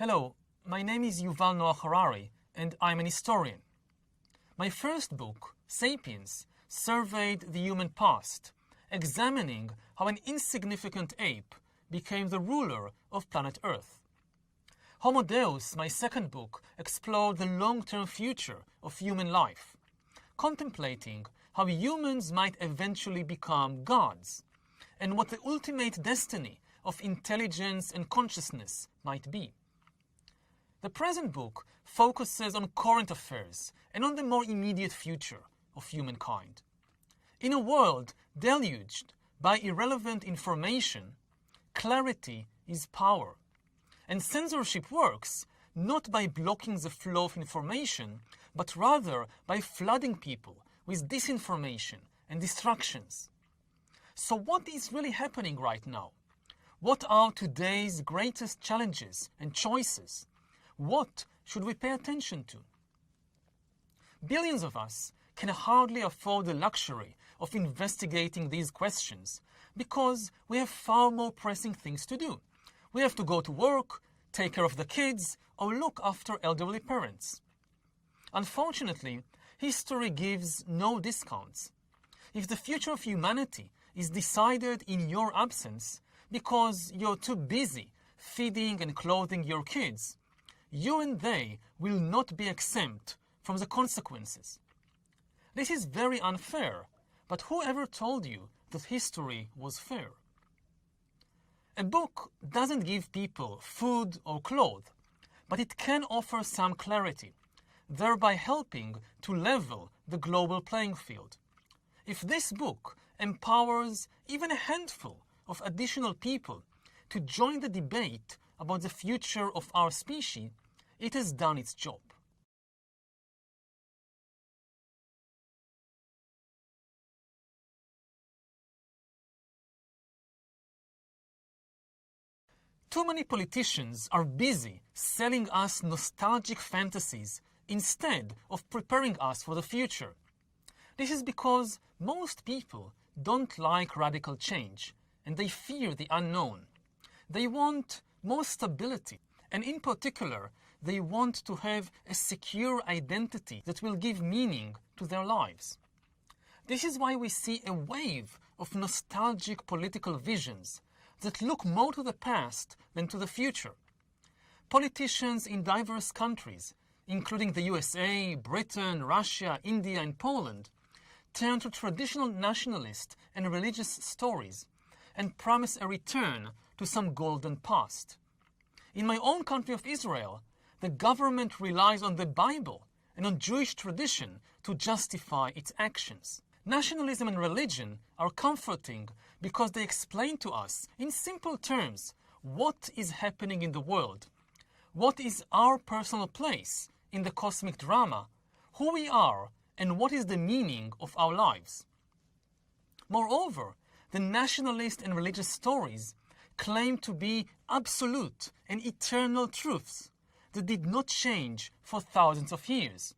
Hello, my name is Yuval Harari, and I'm an historian. My first book, Sapiens, surveyed the human past, examining how an insignificant ape became the ruler of planet Earth. Homo Deus, my second book, explored the long-term future of human life, contemplating how humans might eventually become gods, and what the ultimate destiny of intelligence and consciousness might be. The present book focuses on current affairs and on the more immediate future of humankind. In a world deluged by irrelevant information, clarity is power, and censorship works not by blocking the flow of information, but rather by flooding people with disinformation and distractions. So what is really happening right now? What are today's greatest challenges and choices? What should we pay attention to? Billions of us can hardly afford the luxury of investigating these questions because we have far more pressing things to do. We have to go to work, take care of the kids, or look after elderly parents. Unfortunately, history gives no discounts. If the future of humanity is decided in your absence because you're too busy feeding and clothing your kids, you and they will not be exempt from the consequences. This is very unfair, but whoever told you that history was fair? A book doesn't give people food or clothes, but it can offer some clarity, thereby helping to level the global playing field. If this book empowers even a handful of additional people to join the debate about the future of our species, it has done its job. Too many politicians are busy selling us nostalgic fantasies instead of preparing us for the future. This is because most people don't like radical change, and they fear the unknown. They want more stability, and in particular, they want to have a secure identity that will give meaning to their lives. This is why we see a wave of nostalgic political visions that look more to the past than to the future. Politicians in diverse countries, including the USA, Britain, Russia, India, and Poland, turn to traditional nationalist and religious stories and promise a return to some golden past. In my own country of Israel, the government relies on the Bible and on Jewish tradition to justify its actions. Nationalism and religion are comforting because they explain to us, in simple terms, what is happening in the world, what is our personal place in the cosmic drama, who we are, and what is the meaning of our lives. Moreover, the nationalist and religious stories claim to be absolute and eternal truths that did not change for thousands of years,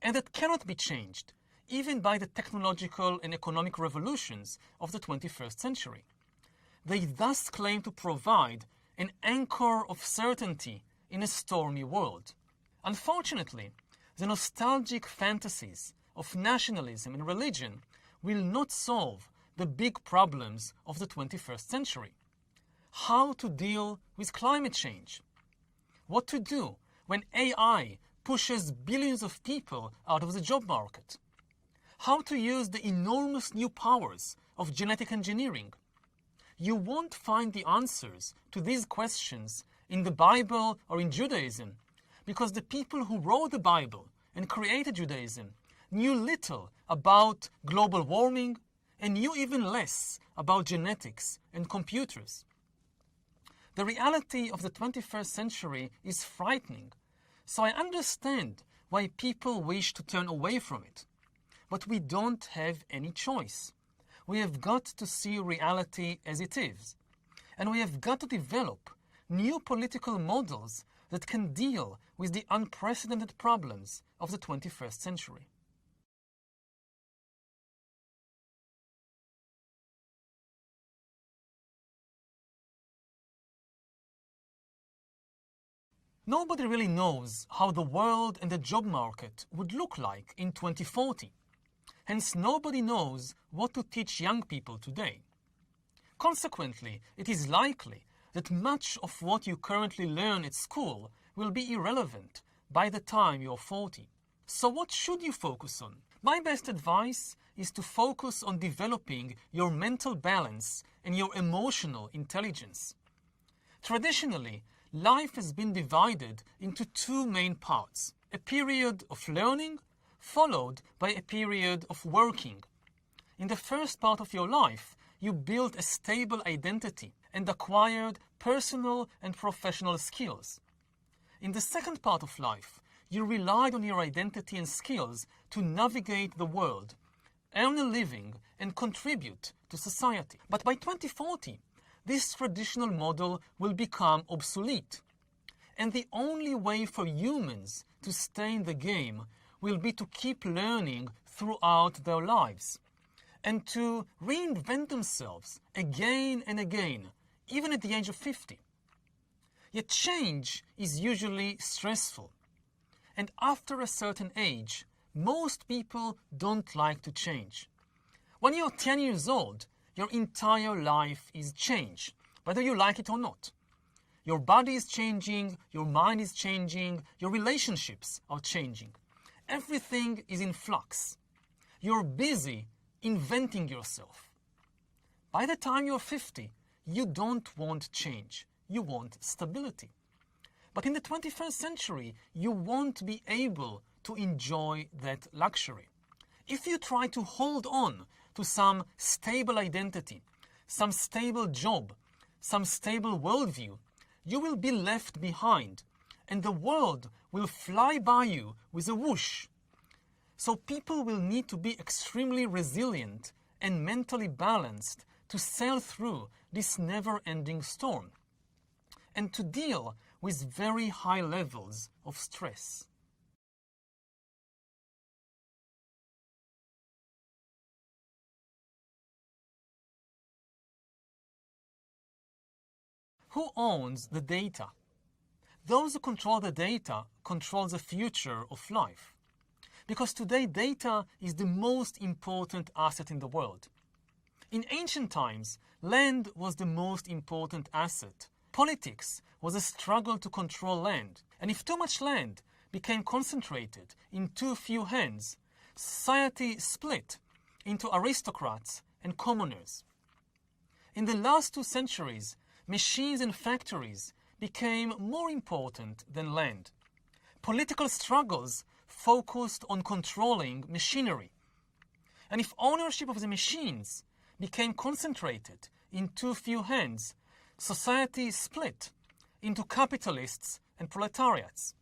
and that cannot be changed even by the technological and economic revolutions of the 21st century. They thus claim to provide an anchor of certainty in a stormy world. Unfortunately, the nostalgic fantasies of nationalism and religion will not solve the big problems of the 21st century. How to deal with climate change? What to do when AI pushes billions of people out of the job market? How to use the enormous new powers of genetic engineering? You won't find the answers to these questions in the Bible or in Judaism, because the people who wrote the Bible and created Judaism knew little about global warming and knew even less about genetics and computers. The reality of the 21st century is frightening, so I understand why people wish to turn away from it. But we don't have any choice. We have got to see reality as it is. And we have got to develop new political models that can deal with the unprecedented problems of the 21st century. Nobody really knows how the world and the job market would look like in 2040. Hence, nobody knows what to teach young people today. Consequently, it is likely that much of what you currently learn at school will be irrelevant by the time you're 40. So what should you focus on? My best advice is to focus on developing your mental balance and your emotional intelligence. Traditionally, life has been divided into two main parts: a period of learning followed by a period of working. In the first part of your life, you built a stable identity and acquired personal and professional skills. In the second part of life, you relied on your identity and skills to navigate the world, earn a living, and contribute to society. But by 2040, this traditional model will become obsolete. And the only way for humans to stay in the game will be to keep learning throughout their lives and to reinvent themselves again and again, even at the age of 50. Yet change is usually stressful. And after a certain age, most people don't like to change. When you're 10 years old, your entire life is change, whether you like it or not. Your body is changing, your mind is changing, your relationships are changing. Everything is in flux. You're busy inventing yourself. By the time you're 50, you don't want change. You want stability. But in the 21st century, you won't be able to enjoy that luxury. If you try to hold on to some stable identity, some stable job, some stable worldview, you will be left behind, and the world will fly by you with a whoosh. So people will need to be extremely resilient and mentally balanced to sail through this never-ending storm and to deal with very high levels of stress. Who owns the data? Those who control the data control the future of life. Because today data is the most important asset in the world. In ancient times, land was the most important asset. Politics was a struggle to control land. And if too much land became concentrated in too few hands, society split into aristocrats and commoners. In the last 2 centuries, machines and factories became more important than land. Political struggles focused on controlling machinery. And if ownership of the machines became concentrated in too few hands, society split into capitalists and proletariats.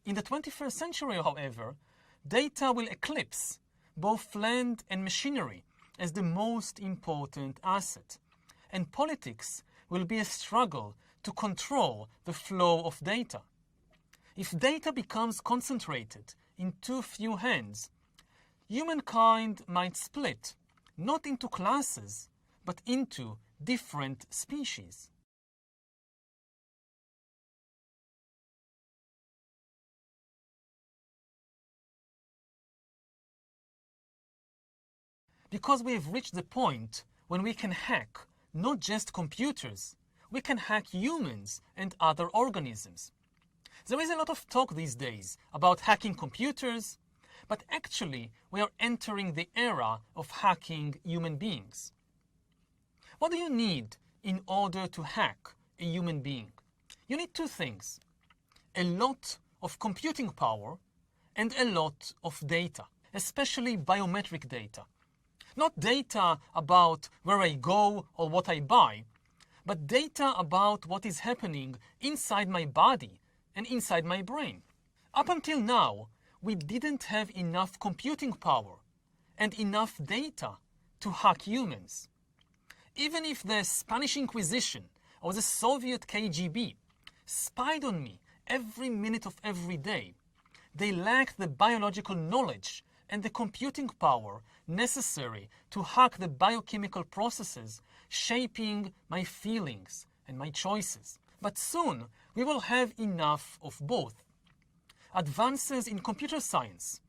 In the 21st century, however, data will eclipse both land and machinery as the most important asset, and politics will be a struggle to control the flow of data. If data becomes concentrated in too few hands, humankind might split, not into classes, but into different species. Because we have reached the point when we can hack not just computers, we can hack humans and other organisms. There is a lot of talk these days about hacking computers, but actually we are entering the era of hacking human beings. What do you need in order to hack a human being? You need 2 things: a lot of computing power and a lot of data, especially biometric data. Not data about where I go or what I buy, but data about what is happening inside my body and inside my brain. Up until now, we didn't have enough computing power and enough data to hack humans. Even if the Spanish Inquisition or the Soviet KGB spied on me every minute of every day, they lacked the biological knowledge and the computing power necessary to hack the biochemical processes shaping my feelings and my choices. But soon we will have enough of both. Advances in computer science,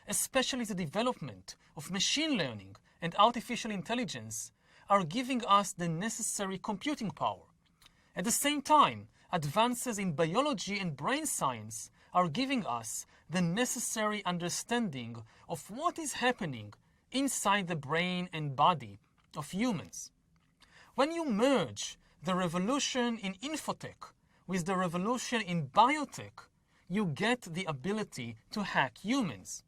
especially the development of machine learning and artificial intelligence, are giving us the necessary computing power. At the same time, advances in biology and brain science are giving us the necessary understanding of what is happening inside the brain and body of humans. When you merge the revolution in infotech with the revolution in biotech, you get the ability to hack humans.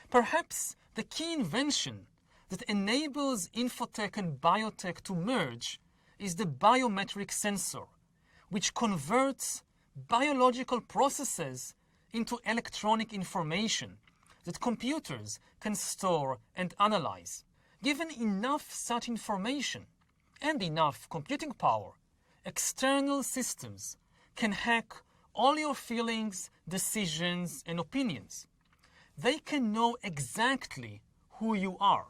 Perhaps the key invention that enables infotech and biotech to merge is the biometric sensor, which converts biological processes into electronic information that computers can store and analyze. Given enough such information and enough computing power, external systems can hack all your feelings, decisions, and opinions. They can know exactly who you are.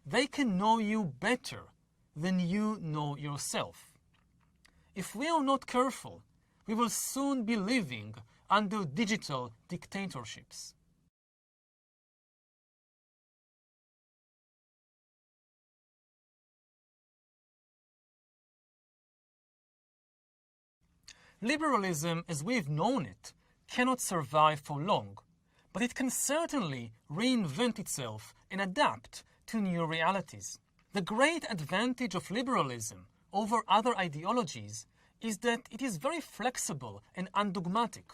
They can know you better than you know yourself. If we are not careful, we will soon be living under digital dictatorships. Liberalism, as we've known it, cannot survive for long, but it can certainly reinvent itself and adapt to new realities. The great advantage of liberalism over other ideologies is that it is very flexible and undogmatic.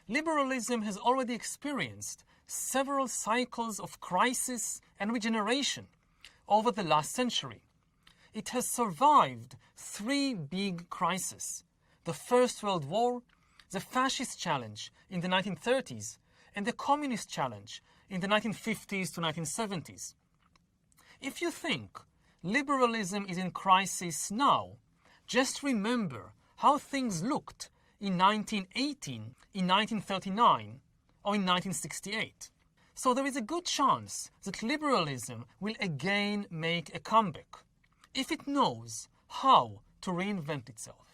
Liberalism has already experienced several cycles of crisis and regeneration over the last century. It has survived 3 big crises: the First World War, the fascist challenge in the 1930s, and the communist challenge in the 1950s to 1970s. If you think liberalism is in crisis now, just remember how things looked in 1918, in 1939, or in 1968. So there is a good chance that liberalism will again make a comeback, if it knows how to reinvent itself.